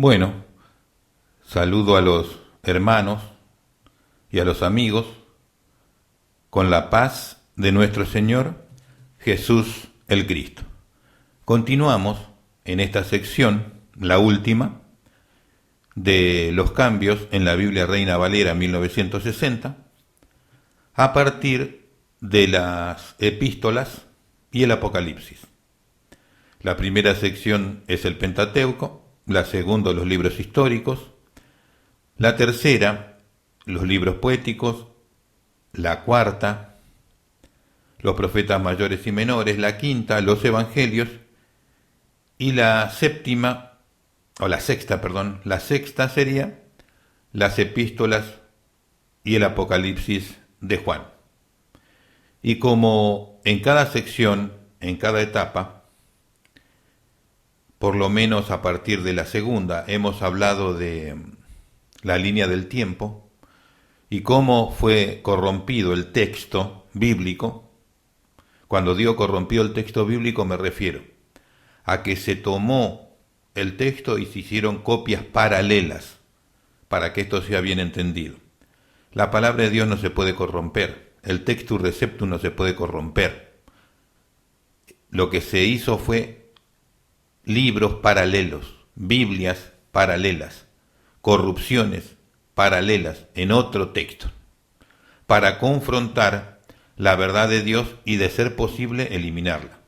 Bueno, saludo a los hermanos y a los amigos con la paz de nuestro Señor Jesús el Cristo. Continuamos en esta sección, la última, de los cambios en la Biblia Reina Valera 1960, a partir de las epístolas y el Apocalipsis. La primera sección es el Pentateuco, la segunda los libros históricos, la tercera los libros poéticos, la cuarta los profetas mayores y menores, la quinta los evangelios y la sexta, la sexta sería las epístolas y el Apocalipsis de Juan. Y como en cada sección, en cada etapa, por lo menos a partir de la segunda, hemos hablado de la línea del tiempo y cómo fue corrompido el texto bíblico. Cuando digo corrompido el texto bíblico me refiero a que se tomó el texto y se hicieron copias paralelas para que esto sea bien entendido. La palabra de Dios no se puede corromper, el textus receptus no se puede corromper. Lo que se hizo fue libros paralelos, Biblias paralelas, corrupciones paralelas en otro texto, para confrontar la verdad de Dios y, de ser posible, eliminarla.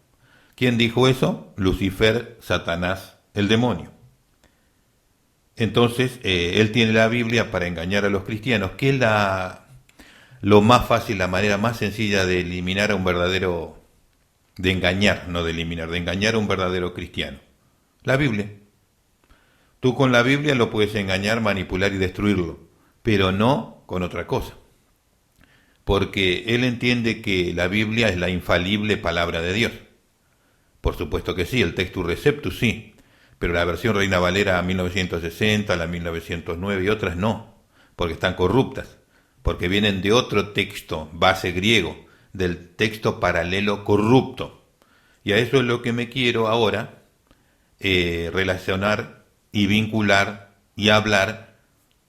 ¿Quién dijo eso? Lucifer, Satanás, el demonio. Entonces, él tiene la Biblia para engañar a los cristianos, que es lo más fácil, la manera más sencilla de eliminar a un verdadero, de engañar, no de eliminar, de engañar a un verdadero cristiano. La Biblia. Tú con la Biblia lo puedes engañar, manipular y destruirlo, pero no con otra cosa. Porque él entiende que la Biblia es la infalible palabra de Dios. Por supuesto que sí, el textus receptus sí, pero la versión Reina Valera 1960, la 1909 y otras no, porque están corruptas, porque vienen de otro texto, base griego, del texto paralelo corrupto. Y a eso es lo que me quiero ahora relacionar y vincular y hablar,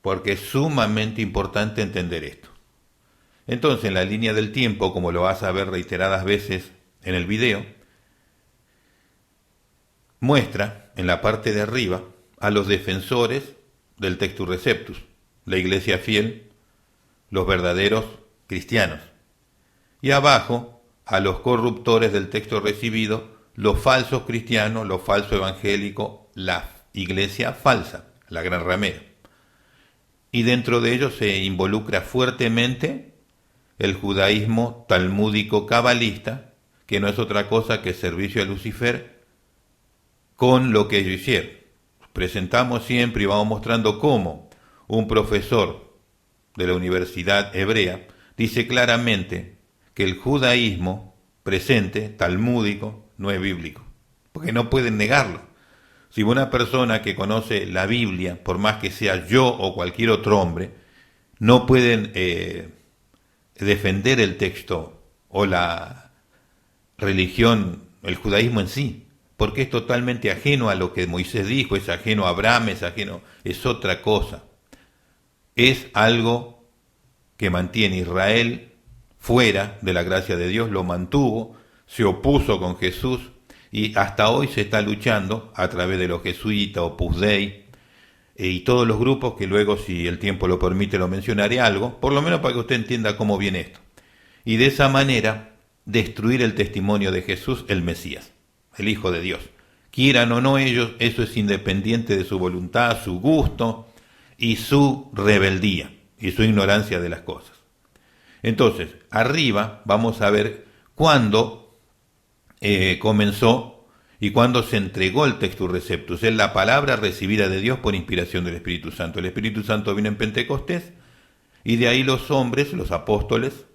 porque es sumamente importante entender esto. Entonces, en la línea del tiempo, como lo vas a ver reiteradas veces en el video, muestra en la parte de arriba a los defensores del textus receptus, la iglesia fiel, los verdaderos cristianos, y abajo a los corruptores del texto recibido, los falsos cristianos, los falsos evangélicos, la iglesia falsa, la gran ramera. Y dentro de ellos se involucra fuertemente el judaísmo talmúdico cabalista, que no es otra cosa que servicio a Lucifer con lo que ellos hicieron. Presentamos siempre y vamos mostrando cómo un profesor de la Universidad Hebrea dice claramente que el judaísmo presente, talmúdico, no es bíblico, porque no pueden negarlo. Si una persona que conoce la Biblia, por más que sea yo o cualquier otro hombre, no pueden defender el texto o la religión, el judaísmo en sí, porque es totalmente ajeno a lo que Moisés dijo, es ajeno a Abraham, es otra cosa. Es algo que mantiene Israel fuera de la gracia de Dios, lo mantuvo, se opuso con Jesús y hasta hoy se está luchando a través de los jesuitas, Opus Dei y todos los grupos que luego, si el tiempo lo permite, lo mencionaré algo, por lo menos para que usted entienda cómo viene esto. Y de esa manera destruir el testimonio de Jesús, el Mesías, el Hijo de Dios. Quieran o no ellos, eso es independiente de su voluntad, su gusto y su rebeldía y su ignorancia de las cosas. Entonces, arriba vamos a ver cuándo comenzó y cuándo se entregó el textus receptus. Es la palabra recibida de Dios por inspiración del Espíritu Santo. El Espíritu Santo vino en Pentecostés y de ahí los hombres, los apóstoles,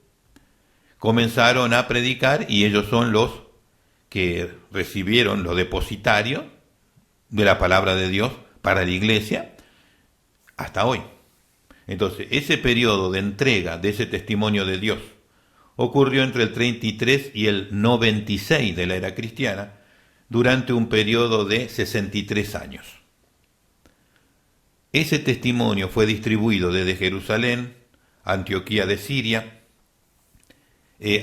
comenzaron a predicar y ellos son los que recibieron los depositarios de la palabra de Dios para la iglesia hasta hoy. Entonces, ese periodo de entrega de ese testimonio de Dios ocurrió entre el 33 y el 96 de la era cristiana, durante un periodo de 63 años. Ese testimonio fue distribuido desde Jerusalén, Antioquía de Siria,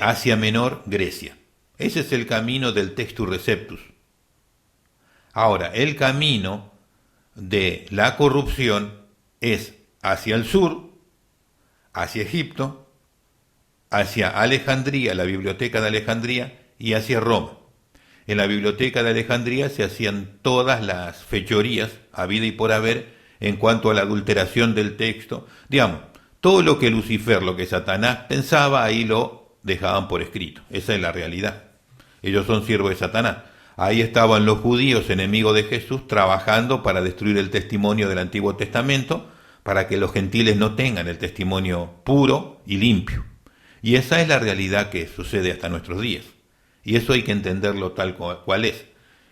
Asia Menor, Grecia. Ese es el camino del Textus Receptus. Ahora, el camino de la corrupción es hacia el sur, hacia Egipto, hacia Alejandría, la biblioteca de Alejandría, y hacia Roma. En la biblioteca de Alejandría se hacían todas las fechorías, habida y por haber, en cuanto a la adulteración del texto. Digamos, todo lo que Lucifer, lo que Satanás pensaba, ahí lo dejaban por escrito. Esa es la realidad. Ellos son siervos de Satanás. Ahí estaban los judíos, enemigos de Jesús, trabajando para destruir el testimonio del Antiguo Testamento, para que los gentiles no tengan el testimonio puro y limpio. Y esa es la realidad que sucede hasta nuestros días. Y eso hay que entenderlo tal cual es.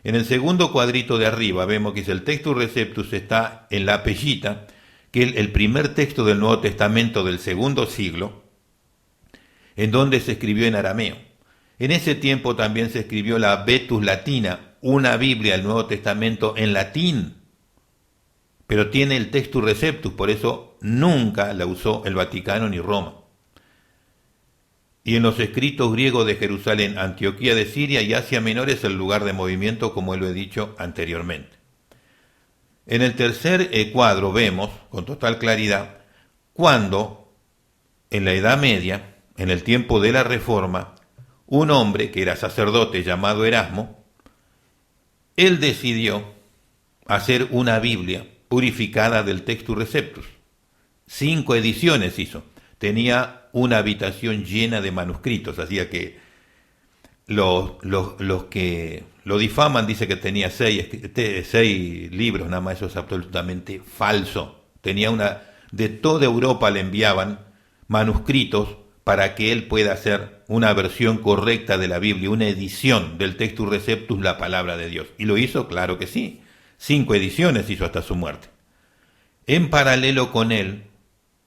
En el segundo cuadrito de arriba vemos que el Textus Receptus está en la Pellita, que es el primer texto del Nuevo Testamento del segundo siglo, en donde se escribió en arameo. En ese tiempo también se escribió la Vetus Latina, una Biblia del Nuevo Testamento en latín, pero tiene el Textus Receptus, por eso nunca la usó el Vaticano ni Roma. Y en los escritos griegos de Jerusalén, Antioquía de Siria y Asia Menor es el lugar de movimiento, como lo he dicho anteriormente. En el tercer cuadro vemos, con total claridad, cuando en la Edad Media, en el tiempo de la Reforma, un hombre que era sacerdote llamado Erasmo, él decidió hacer una Biblia purificada del Textus Receptus. 5 ediciones hizo. Tenía una habitación llena de manuscritos, así que los que lo difaman dicen que tenía 6 libros, nada más. Eso es absolutamente falso. De toda Europa le enviaban manuscritos para que él pueda hacer una versión correcta de la Biblia, una edición del Textus Receptus, la palabra de Dios. ¿Y lo hizo? Claro que sí. 5 ediciones hizo hasta su muerte. En paralelo con él,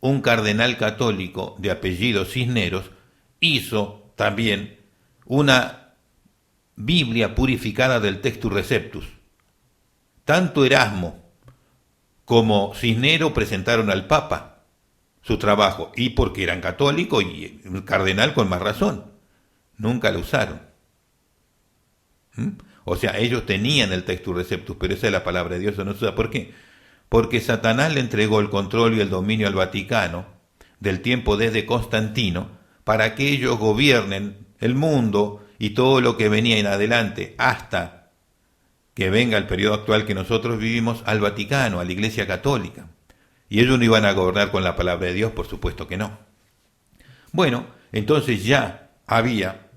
un cardenal católico de apellido Cisneros hizo también una Biblia purificada del Textus Receptus. Tanto Erasmo como Cisneros presentaron al Papa su trabajo, y porque eran católicos y el cardenal con más razón. Nunca lo usaron. O sea, ellos tenían el Textus Receptus, pero esa es la palabra de Dios, no se usa. ¿Por qué? Porque Satanás le entregó el control y el dominio al Vaticano del tiempo desde Constantino para que ellos gobiernen el mundo y todo lo que venía en adelante hasta que venga el periodo actual que nosotros vivimos, al Vaticano, a la Iglesia Católica. Y ellos no iban a gobernar con la palabra de Dios, por supuesto que no. Bueno, entonces ya había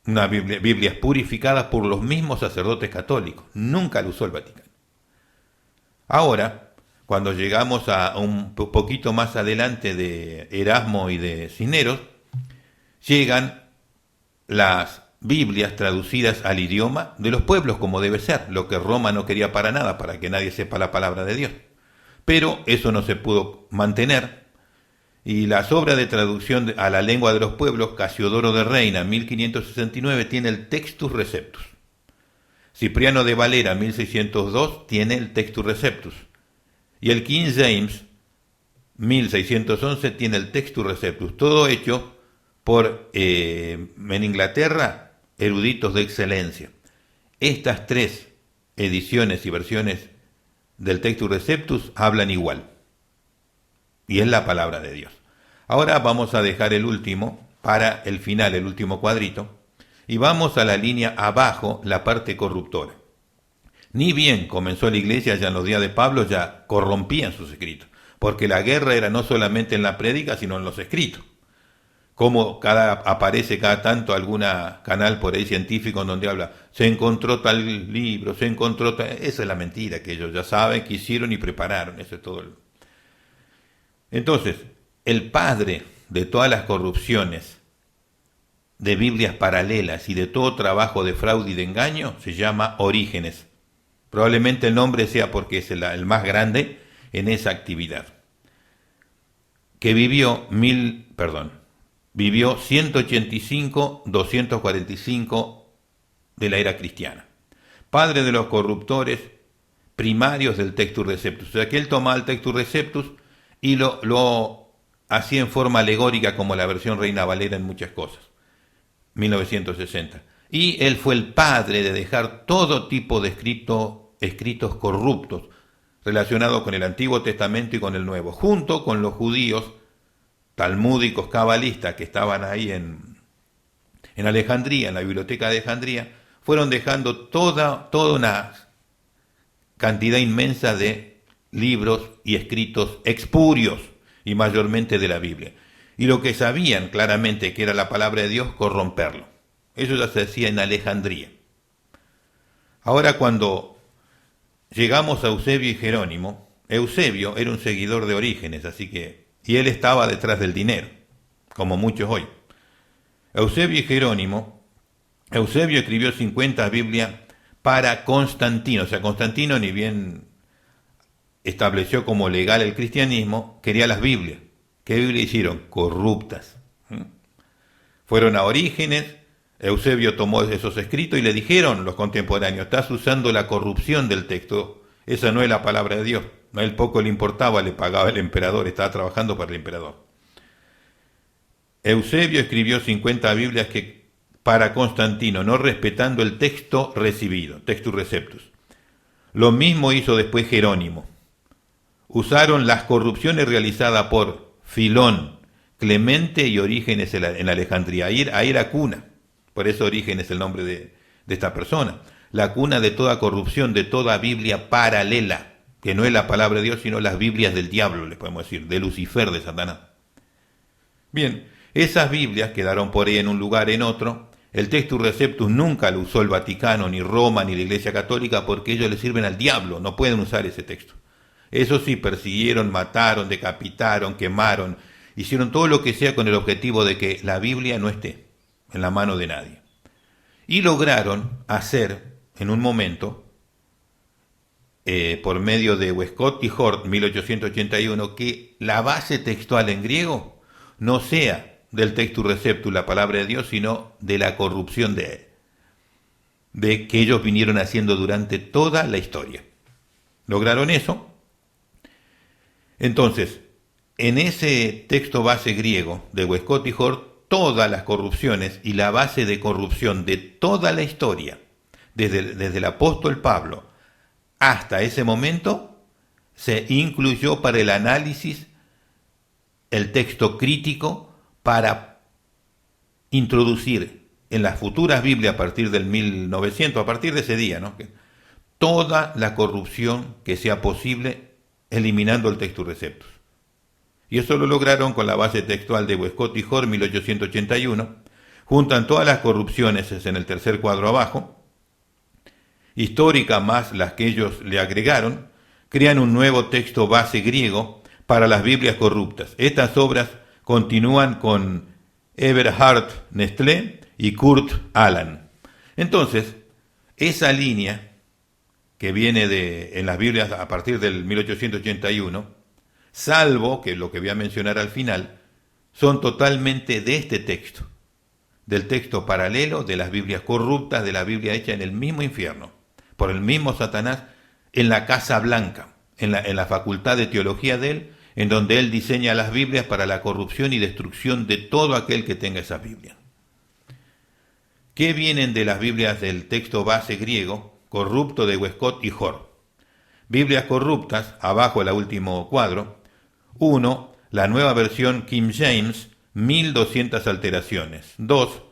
una Biblias purificadas por los mismos sacerdotes católicos. Nunca lo usó el Vaticano. Ahora, cuando llegamos a un poquito más adelante de Erasmo y de Cisneros, llegan las Biblias traducidas al idioma de los pueblos, como debe ser, lo que Roma no quería para nada, para que nadie sepa la palabra de Dios. Pero eso no se pudo mantener, y las obras de traducción a la lengua de los pueblos, Casiodoro de Reina, 1569, tiene el Textus Receptus. Cipriano de Valera, 1602, tiene el Textus Receptus. Y el King James, 1611, tiene el Textus Receptus. Todo hecho por, en Inglaterra, eruditos de excelencia. Estas 3 ediciones y versiones del Textus Receptus hablan igual. Y es la palabra de Dios. Ahora vamos a dejar el último para el final, el último cuadrito, y vamos a la línea abajo, la parte corruptora. Ni bien comenzó la iglesia, ya en los días de Pablo ya corrompían sus escritos, porque la guerra era no solamente en la prédica, sino en los escritos. Como aparece cada tanto algún canal por ahí científico en donde habla, se encontró tal libro, se encontró tal... Esa es la mentira, que ellos ya saben, que hicieron y prepararon, eso es todo. Entonces, el padre de todas las corrupciones, de Biblias paralelas y de todo trabajo de fraude y de engaño, se llama Orígenes. Probablemente el nombre sea porque es el más grande en esa actividad. Que vivió 185-245 de la era cristiana. Padre de los corruptores, primarios del Textus Receptus. O sea que él tomaba el Textus Receptus y lo hacía en forma alegórica como la versión Reina Valera en muchas cosas. 1960. Y él fue el padre de dejar todo tipo de escritos corruptos relacionados con el Antiguo Testamento y con el Nuevo, junto con los judíos talmúdicos cabalistas que estaban ahí en Alejandría, en la biblioteca de Alejandría, fueron dejando toda una cantidad inmensa de libros y escritos expurios, y mayormente de la Biblia. Y lo que sabían claramente que era la palabra de Dios, corromperlo. Eso ya se decía en Alejandría. Ahora cuando llegamos a Eusebio y Jerónimo, Eusebio era un seguidor de Orígenes, y él estaba detrás del dinero, como muchos hoy. Eusebio y Jerónimo, Eusebio escribió 50 Biblias para Constantino, o sea, Constantino ni bien estableció como legal el cristianismo, quería las Biblias. ¿Qué Biblia hicieron? Corruptas. Fueron a Orígenes, Eusebio tomó esos escritos y le dijeron los contemporáneos, estás usando la corrupción del texto, esa no es la palabra de Dios. A él poco le importaba, le pagaba el emperador, estaba trabajando para el emperador. Eusebio escribió 50 Biblias para Constantino, no respetando el texto recibido, Textus Receptus. Lo mismo hizo después Jerónimo. Usaron las corrupciones realizadas por Filón, Clemente y Orígenes en Alejandría. Ahí era cuna, por eso Orígenes es el nombre de esta persona. La cuna de toda corrupción, de toda Biblia paralela, que no es la palabra de Dios, sino las Biblias del diablo, les podemos decir, de Lucifer, de Satanás. Bien, esas Biblias quedaron por ahí en un lugar, en otro. El Textus Receptus nunca lo usó el Vaticano, ni Roma, ni la Iglesia Católica, porque ellos le sirven al diablo, no pueden usar ese texto. Eso sí, persiguieron, mataron, decapitaron, quemaron, hicieron todo lo que sea con el objetivo de que la Biblia no esté en la mano de nadie. Y lograron hacer, en un momento, por medio de Westcott y Hort, 1881, que la base textual en griego no sea del Textus Receptus, la palabra de Dios, sino de la corrupción de que ellos vinieron haciendo durante toda la historia. Lograron eso. Entonces, en ese texto base griego de Westcott y Hort, todas las corrupciones y la base de corrupción de toda la historia, desde el apóstol Pablo hasta ese momento, se incluyó para el análisis, el texto crítico, para introducir en las futuras Biblias a partir del 1900, a partir de ese día, ¿no?, toda la corrupción que sea posible, eliminando el Textus Receptus. Y eso lo lograron con la base textual de Westcott y Hort, 1881. Juntan todas las corrupciones en el tercer cuadro abajo, histórica más las que ellos le agregaron, crean un nuevo texto base griego para las Biblias corruptas. Estas obras continúan con Eberhard Nestlé y Kurt Aland. Entonces, esa línea que viene en las Biblias a partir del 1881, salvo que lo que voy a mencionar al final, son totalmente de este texto, del texto paralelo de las Biblias corruptas, de la Biblia hecha en el mismo infierno, por el mismo Satanás, en la Casa Blanca, en la facultad de teología de él, en donde él diseña las Biblias para la corrupción y destrucción de todo aquel que tenga esa Biblia. ¿Qué vienen de las Biblias del texto base griego, corrupto de Westcott y Hort? Biblias corruptas, abajo el último cuadro. 1. La nueva versión King James, 1200 alteraciones. 2.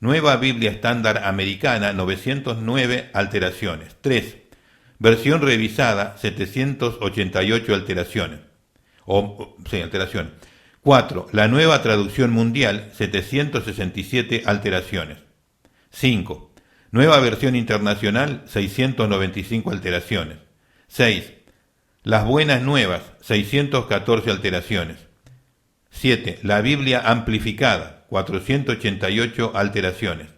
Nueva Biblia estándar americana, 909 alteraciones. 3. Versión revisada, 788 alteraciones. Alteraciones. 4. La nueva traducción mundial, 767 alteraciones. 5. Nueva versión internacional, 695 alteraciones. 6. Las buenas nuevas, 614 alteraciones. 7. La Biblia amplificada, 488 alteraciones.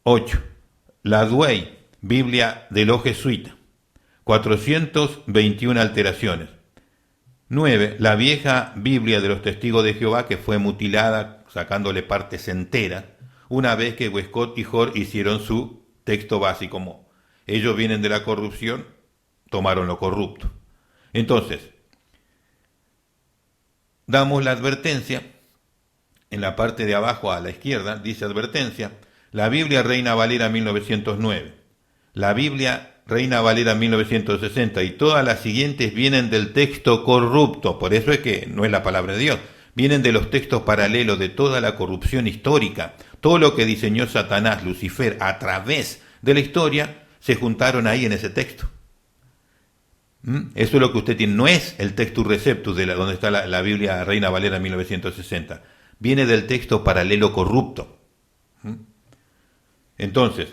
8. La Douay, Biblia de los jesuitas, 421 alteraciones. 9. La vieja Biblia de los testigos de Jehová, que fue mutilada, sacándole partes enteras, una vez que Westcott y Hort hicieron su texto básico, Ellos vienen de la corrupción, tomaron lo corrupto. Entonces, damos la advertencia, en la parte de abajo a la izquierda, dice advertencia, la Biblia Reina Valera 1909, la Biblia Reina Valera 1960 y todas las siguientes vienen del texto corrupto, por eso es que no es la palabra de Dios, vienen de los textos paralelos de toda la corrupción histórica, todo lo que diseñó Satanás, Lucifer, a través de la historia, se juntaron ahí en ese texto. Eso es lo que usted tiene, no es el Textus Receptus de donde está la Biblia Reina Valera 1960, viene del texto paralelo corrupto. Entonces,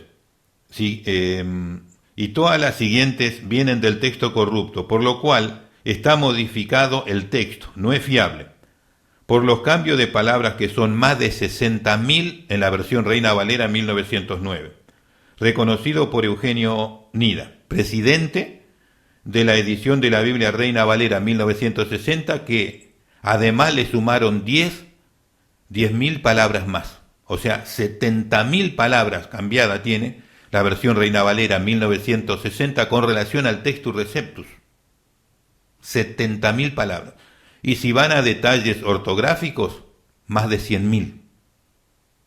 y todas las siguientes vienen del texto corrupto, por lo cual está modificado el texto, no es fiable, por los cambios de palabras que son más de 60.000 en la versión Reina Valera 1909, reconocido por Eugenio Nida, presidente de la edición de la Biblia Reina Valera 1960, que además le sumaron 10.000 palabras más. O sea, 70.000 palabras cambiadas tiene la versión Reina Valera 1960 con relación al Textus Receptus. 70.000 palabras. Y si van a detalles ortográficos, más de 100.000.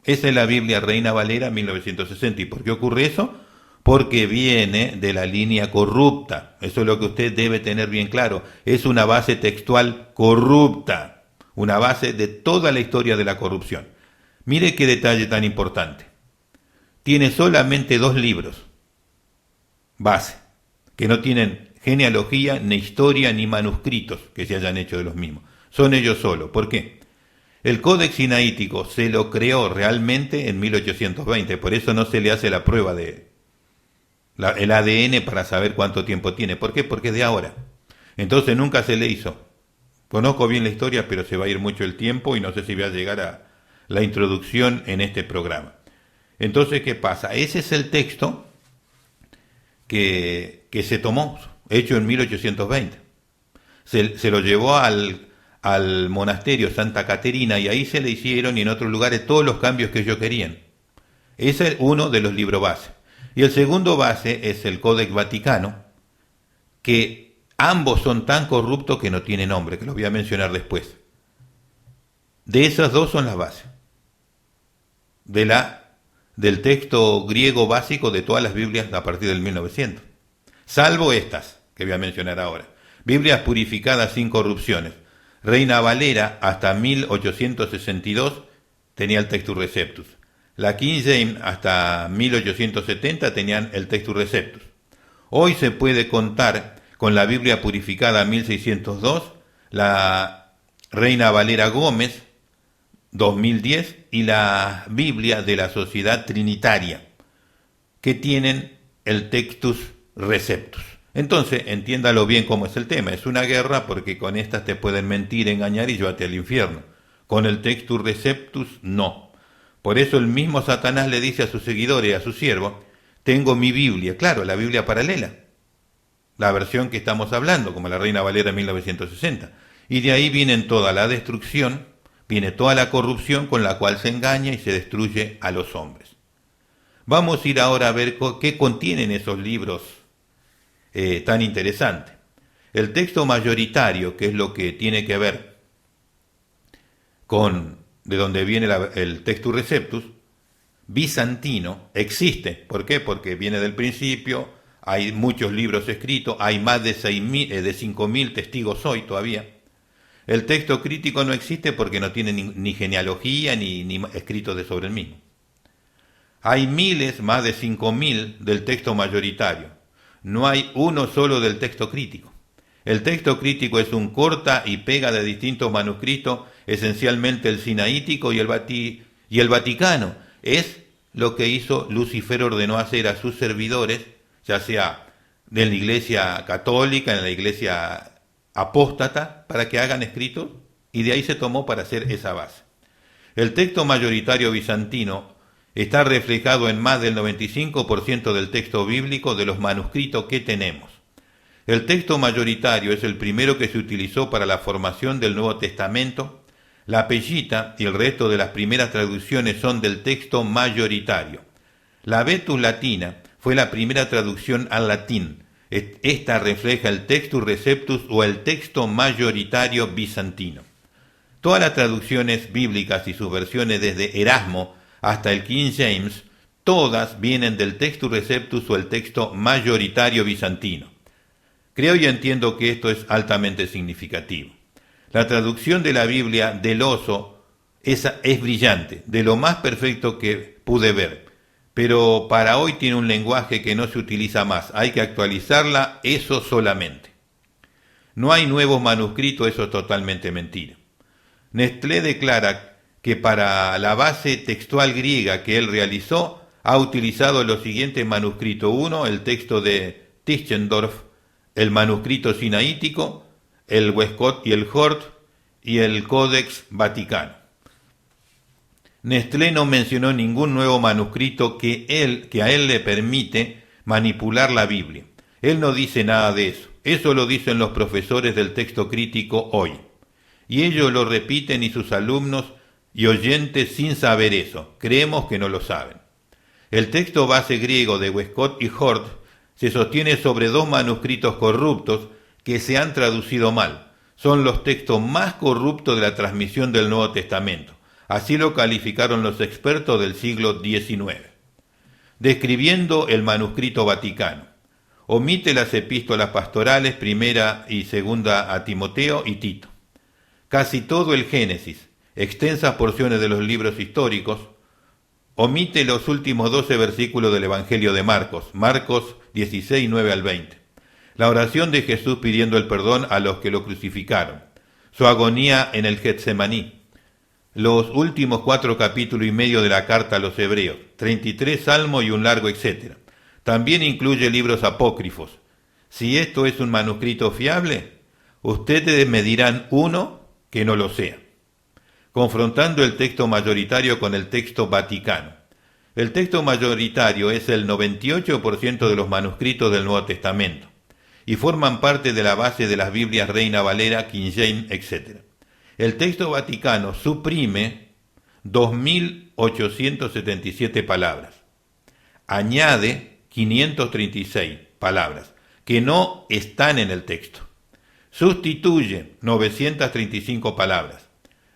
Esa es la Biblia Reina Valera 1960. ¿Y por qué ocurre eso? Porque viene de la línea corrupta. Eso es lo que usted debe tener bien claro. Es una base textual corrupta. Una base de toda la historia de la corrupción. Mire qué detalle tan importante. Tiene solamente 2 libros base, que no tienen genealogía, ni historia, ni manuscritos que se hayan hecho de los mismos. Son ellos solos. ¿Por qué? El Códex Sinaítico se lo creó realmente en 1820, por eso no se le hace la prueba de el ADN para saber cuánto tiempo tiene. ¿Por qué? Porque es de ahora. Entonces nunca se le hizo. Conozco bien la historia, pero se va a ir mucho el tiempo y no sé si voy a llegar a la introducción en este programa. Entonces, ¿qué pasa? Ese es el texto que se tomó, hecho en 1820. Se lo llevó al monasterio Santa Caterina y ahí se le hicieron y en otros lugares todos los cambios que ellos querían. Ese es uno de los libros base. Y el segundo base es el Códex Vaticano, que ambos son tan corruptos que no tienen nombre, que los voy a mencionar después. De esas dos son las bases. Del texto griego básico de todas las Biblias a partir del 1900. Salvo estas, que voy a mencionar ahora. Biblias purificadas sin corrupciones. Reina Valera hasta 1862 tenía el Textus Receptus. La King James hasta 1870 tenían el Textus Receptus. Hoy se puede contar con la Biblia purificada 1602, la Reina Valera Gómez 2010 y la Biblia de la Sociedad Trinitaria, que tienen el Textus Receptus. Entonces, entiéndalo bien cómo es el tema. Es una guerra porque con estas te pueden mentir, engañar y llevarte al infierno. Con el Textus Receptus, no. Por eso el mismo Satanás le dice a sus seguidores y a sus siervos, tengo mi Biblia, claro, la Biblia paralela, la versión que estamos hablando, como la Reina Valera 1960. Y de ahí viene toda la destrucción, viene toda la corrupción con la cual se engaña y se destruye a los hombres. Vamos a ir ahora a ver qué contienen esos libros tan interesantes. El texto mayoritario, que es lo que tiene que ver con de donde viene el Textus Receptus, bizantino, existe. ¿Por qué? Porque viene del principio, hay muchos libros escritos, hay más de 5.000 testigos hoy todavía. El texto crítico no existe porque no tiene ni genealogía ni escritos sobre el mismo. Hay miles, más de 5.000 del texto mayoritario. No hay uno solo del texto crítico. El texto crítico es un corta y pega de distintos manuscritos, esencialmente el sinaítico y el Vaticano. Es lo que hizo Lucifer, ordenó hacer a sus servidores, ya sea de la iglesia católica, en la iglesia apóstata, para que hagan escritos, y de ahí se tomó para hacer esa base. El texto mayoritario bizantino está reflejado en más del 95% del texto bíblico de los manuscritos que tenemos. El texto mayoritario es el primero que se utilizó para la formación del Nuevo Testamento. La Pellita y el resto de las primeras traducciones son del texto mayoritario. La Vetus Latina fue la primera traducción al latín. Esta refleja el Textus Receptus o el texto mayoritario bizantino. Todas las traducciones bíblicas y sus versiones desde Erasmo hasta el King James, todas vienen del Textus Receptus o el texto mayoritario bizantino. Creo y entiendo que esto es altamente significativo. La traducción de la Biblia del Oso es brillante, de lo más perfecto que pude ver, pero para hoy tiene un lenguaje que no se utiliza más, hay que actualizarla, eso solamente. No hay nuevos manuscritos, eso es totalmente mentira. Nestlé declara que para la base textual griega que él realizó, ha utilizado los siguientes manuscritos. Uno, el texto de Tischendorf, el manuscrito sinaítico, el Westcott y el Hort y el Codex Vaticano. Nestlé no mencionó ningún nuevo manuscrito que a él le permite manipular la Biblia. Él no dice nada de eso. Eso lo dicen los profesores del texto crítico hoy. Y ellos lo repiten y sus alumnos y oyentes sin saber eso. Creemos que no lo saben. El texto base griego de Westcott y Hort se sostiene sobre dos manuscritos corruptos que se han traducido mal. Son los textos más corruptos de la transmisión del Nuevo Testamento. Así lo calificaron los expertos del siglo XIX. Describiendo el manuscrito vaticano. Omite las epístolas pastorales, primera y segunda a Timoteo y Tito. Casi todo el Génesis, extensas porciones de los libros históricos. Omite los últimos 12 versículos del Evangelio de Marcos, Marcos 16, 9 al 20. La oración de Jesús pidiendo el perdón a los que lo crucificaron. Su agonía en el Getsemaní. Los últimos 4 capítulos y medio de la carta a los Hebreos, 33 salmos y un largo etcétera. También incluye libros apócrifos. Si esto es un manuscrito fiable, ustedes me dirán uno que no lo sea. Confrontando el texto mayoritario con el texto vaticano. El texto mayoritario es el 98% de los manuscritos del Nuevo Testamento y forman parte de la base de las Biblias Reina Valera, King James, etc. El texto vaticano suprime 2.877 palabras, añade 536 palabras que no están en el texto, sustituye 935 palabras,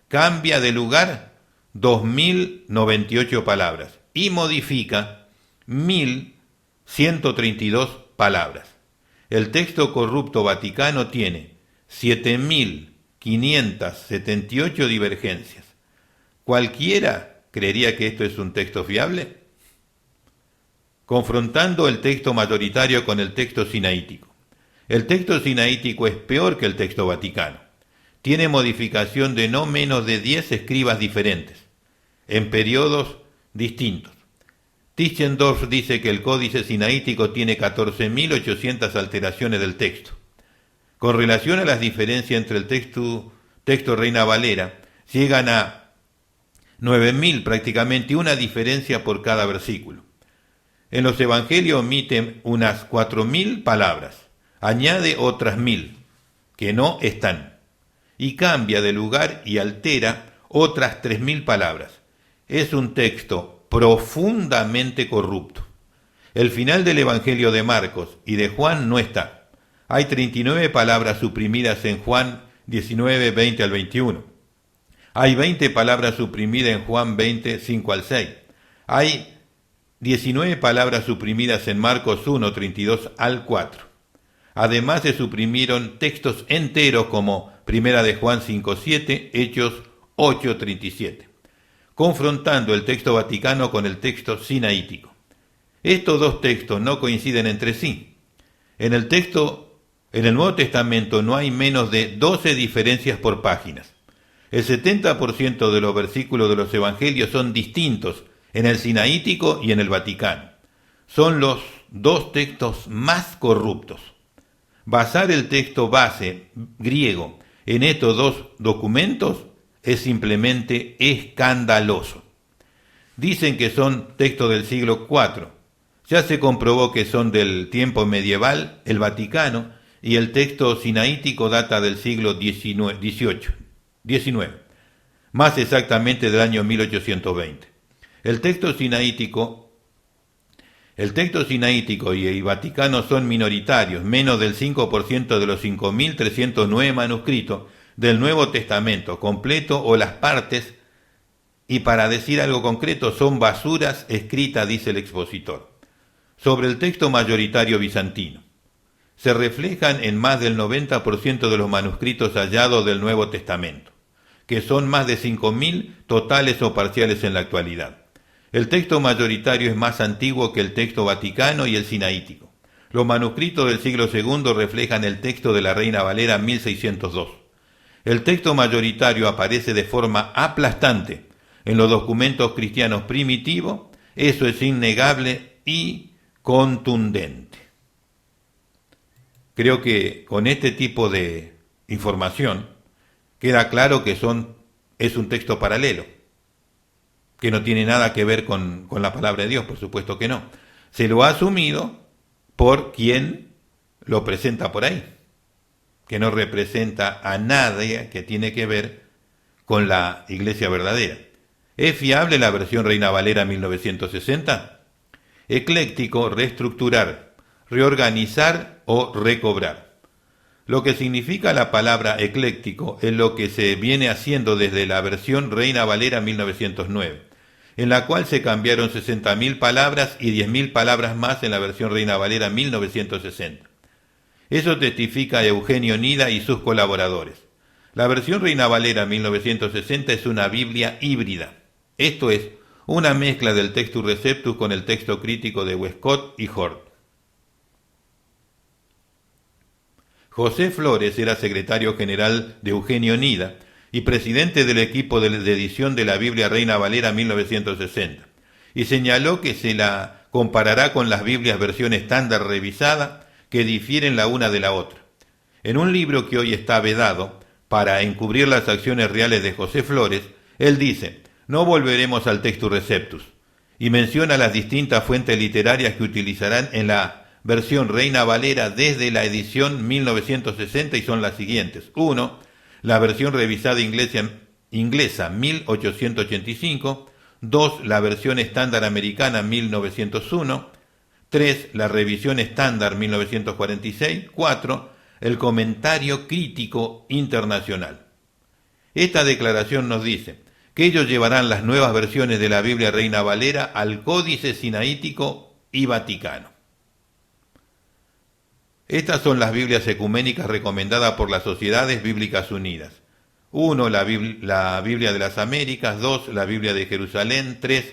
cambia de lugar 2.098 palabras y modifica 1.132 palabras. El texto corrupto vaticano tiene 7.578 divergencias. ¿Cualquiera creería que esto es un texto fiable? Confrontando el texto mayoritario con el texto sinaítico. El texto sinaítico es peor que el texto vaticano. Tiene modificación de no menos de 10 escribas diferentes, en periodos distintos. Tischendorf dice que el códice sinaítico tiene 14.800 alteraciones del texto. Con relación a las diferencias entre el texto Reina Valera, llegan a 9.000 prácticamente, una diferencia por cada versículo. En los evangelios omiten unas 4.000 palabras, añade otras 1.000 que no están, y cambia de lugar y altera otras 3.000 palabras. Es un texto profundamente corrupto. El final del Evangelio de Marcos y de Juan no está. Hay 39 palabras suprimidas en Juan 19, 20 al 21. Hay 20 palabras suprimidas en Juan 20, 5 al 6. Hay 19 palabras suprimidas en Marcos 1, 32 al 4. Además se suprimieron textos enteros como Primera de Juan 5, 7, Hechos 8, 37, confrontando el texto vaticano con el texto sinaítico. Estos dos textos no coinciden entre sí. En el Nuevo Testamento no hay menos de 12 diferencias por páginas. El 70% de los versículos de los evangelios son distintos en el sinaítico y en el vaticano. Son los dos textos más corruptos. Basar el texto base griego en estos dos documentos es simplemente escandaloso. Dicen que son textos del siglo IV. Ya se comprobó que son del tiempo medieval, el Vaticano, y el texto sinaítico data del siglo XIX, más exactamente del año 1820. El texto sinaítico El texto sinaítico y el vaticano son minoritarios, menos del 5% de los 5.309 manuscritos del Nuevo Testamento, completo o las partes, y para decir algo concreto, son basuras escritas, dice el expositor. Sobre el texto mayoritario bizantino, se reflejan en más del 90% de los manuscritos hallados del Nuevo Testamento, que son más de 5.000 totales o parciales en la actualidad. El texto mayoritario es más antiguo que el texto vaticano y el sinaítico. Los manuscritos del siglo II reflejan el texto de la Reina Valera 1602. El texto mayoritario aparece de forma aplastante en los documentos cristianos primitivos, eso es innegable y contundente. Creo que con este tipo de información queda claro que es un texto paralelo, que no tiene nada que ver con la palabra de Dios, por supuesto que no. Se lo ha asumido por quien lo presenta por ahí, que no representa a nadie que tiene que ver con la iglesia verdadera. ¿Es fiable la versión Reina Valera 1960? Ecléctico, reestructurar, reorganizar o recobrar. Lo que significa la palabra ecléctico es lo que se viene haciendo desde la versión Reina Valera 1909, en la cual se cambiaron 60.000 palabras y 10.000 palabras más en la versión Reina Valera 1960. Eso testifica Eugenio Nida y sus colaboradores. La versión Reina Valera 1960 es una Biblia híbrida, esto es, una mezcla del Textus Receptus con el texto crítico de Westcott y Hort. José Flores era secretario general de Eugenio Nida y presidente del equipo de edición de la Biblia Reina Valera 1960, y señaló que se la comparará con las Biblias versión estándar revisada que difieren la una de la otra. En un libro que hoy está vedado para encubrir las acciones reales de José Flores, él dice: no volveremos al Textus Receptus, y menciona las distintas fuentes literarias que utilizarán en la versión Reina Valera desde la edición 1960 y son las siguientes. 1. La versión revisada inglesa 1885. 2. La versión estándar americana 1901. 3. La revisión estándar 1946. 4. El comentario crítico internacional. Esta declaración nos dice que ellos llevarán las nuevas versiones de la Biblia Reina Valera al Códice Sinaítico y Vaticano. Estas son las Biblias ecuménicas recomendadas por las Sociedades Bíblicas Unidas. 1. La Biblia de las Américas. 2. La Biblia de Jerusalén. 3.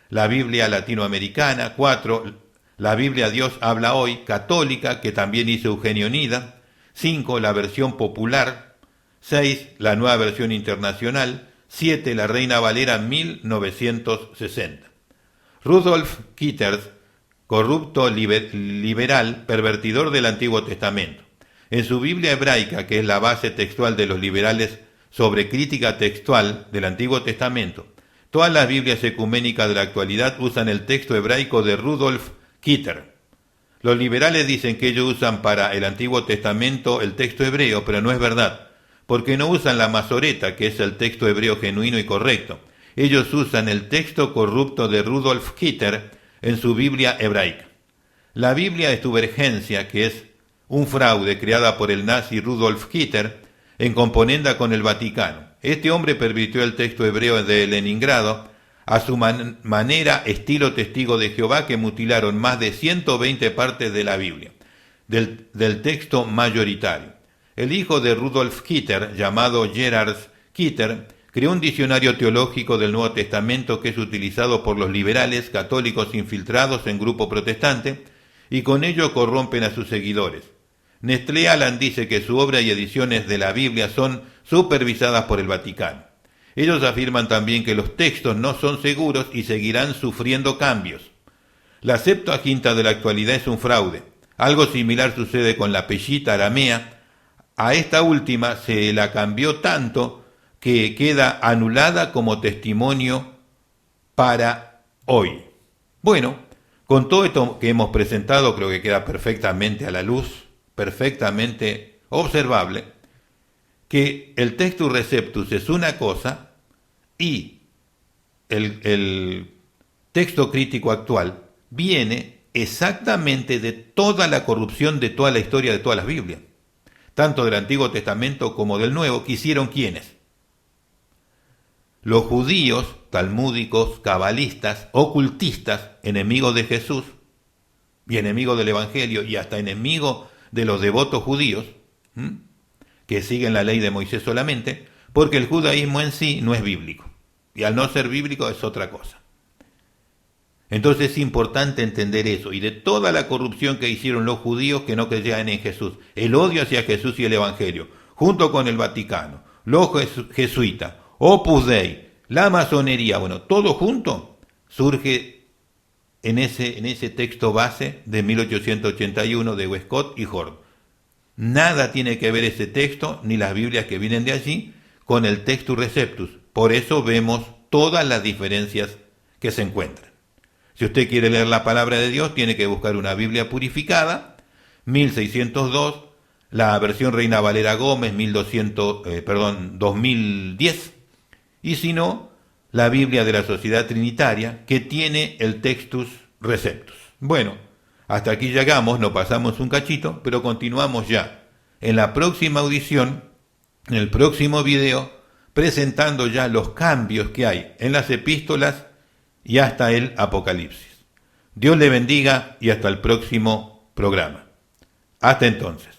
La Biblia latinoamericana. 4. La Biblia Dios habla hoy, católica, que también hizo Eugenio Nida. 5. La versión popular. 6. La nueva versión internacional. 7. La Reina Valera 1960. Rudolf Kitters, corrupto liberal, pervertidor del Antiguo Testamento. En su Biblia hebraica, que es la base textual de los liberales sobre crítica textual del Antiguo Testamento, todas las Biblias ecuménicas de la actualidad usan el texto hebraico de Rudolf Kitters. Los liberales dicen que ellos usan para el Antiguo Testamento el texto hebreo, pero no es verdad, porque no usan la Masoreta, que es el texto hebreo genuino y correcto. Ellos usan el texto corrupto de Rudolf Kitters en su Biblia hebraica. La Biblia Estuvergencia, que es un fraude creada por el nazi Rudolf Kitters en componenda con el Vaticano. Este hombre pervirtió el texto hebreo de Leningrado a su manera estilo testigo de Jehová, que mutilaron más de 120 partes de la Biblia, del texto mayoritario. El hijo de Rudolf Kitters, llamado Gerhard Kitters, creó un diccionario teológico del Nuevo Testamento que es utilizado por los liberales católicos infiltrados en grupo protestante y con ello corrompen a sus seguidores. Nestlé Aland dice que su obra y ediciones de la Biblia son supervisadas por el Vaticano. Ellos afirman también que los textos no son seguros y seguirán sufriendo cambios. La Septuaginta de la actualidad es un fraude. Algo similar sucede con la Peshitta aramea. A esta última se la cambió tanto que queda anulada como testimonio para hoy. Bueno, con todo esto que hemos presentado, creo que queda perfectamente a la luz, perfectamente observable, que el Textus Receptus es una cosa y el texto crítico actual viene exactamente de toda la corrupción de toda la historia de todas las Biblias, tanto del Antiguo Testamento como del Nuevo, que hicieron ¿quiénes? Los judíos, talmúdicos, cabalistas, ocultistas, enemigos de Jesús y enemigos del Evangelio y hasta enemigos de los devotos judíos, que siguen la ley de Moisés solamente, porque el judaísmo en sí no es bíblico. Y al no ser bíblico es otra cosa. Entonces es importante entender eso. Y de toda la corrupción que hicieron los judíos que no creían en Jesús, el odio hacia Jesús y el Evangelio, junto con el Vaticano, los jesuitas, Opus Dei, la masonería, bueno, todo junto surge en ese texto base de 1881 de Westcott y Hort. Nada tiene que ver ese texto, ni las Biblias que vienen de allí, con el Textus Receptus. Por eso vemos todas las diferencias que se encuentran. Si usted quiere leer la palabra de Dios, tiene que buscar una Biblia purificada, 1602, la versión Reina Valera Gómez, 2010, y si no, la Biblia de la Sociedad Trinitaria, que tiene el Textus Receptus. Bueno, hasta aquí llegamos, nos pasamos un cachito, pero continuamos ya en la próxima audición, en el próximo video, presentando ya los cambios que hay en las epístolas y hasta el Apocalipsis. Dios le bendiga y hasta el próximo programa. Hasta entonces.